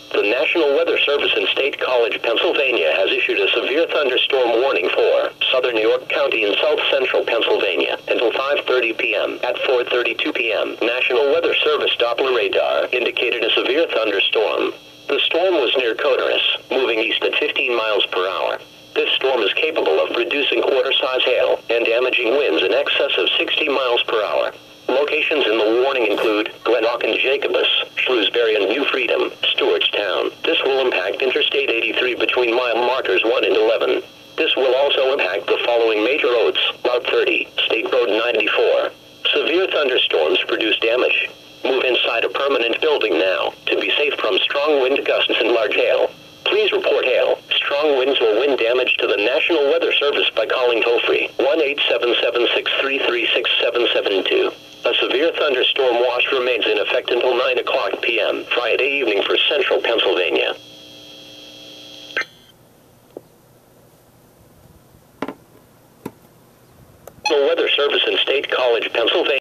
The National Weather Service in State College, Pennsylvania has issued a severe thunderstorm warning for southern New York County and south central Pennsylvania until 5:30 p.m. At 4:32 p.m., National Weather Service Doppler radar indicated a severe thunderstorm. The storm was near Coderus, moving east at 15 miles per hour. This storm is capable of producing quarter-size hail and damaging winds in excess of 60 miles per hour. Locations in the warning include Glenrock and Jacobus, Shrewsbury and New Freedom, Stewartstown. This will impact Interstate 83 between mile markers 1 and 11. This will also impact the following major roads: Route 30, State Road 94. Severe thunderstorms produce damage. Move inside a permanent building now to be safe from strong wind gusts and large hail. Please report hail, strong winds or wind damage to the National Weather Service by calling toll-free 1-877-633-6772. A severe thunderstorm watch remains in effect until 9 o'clock p.m. Friday evening for central Pennsylvania. The Weather Service in State College, Pennsylvania.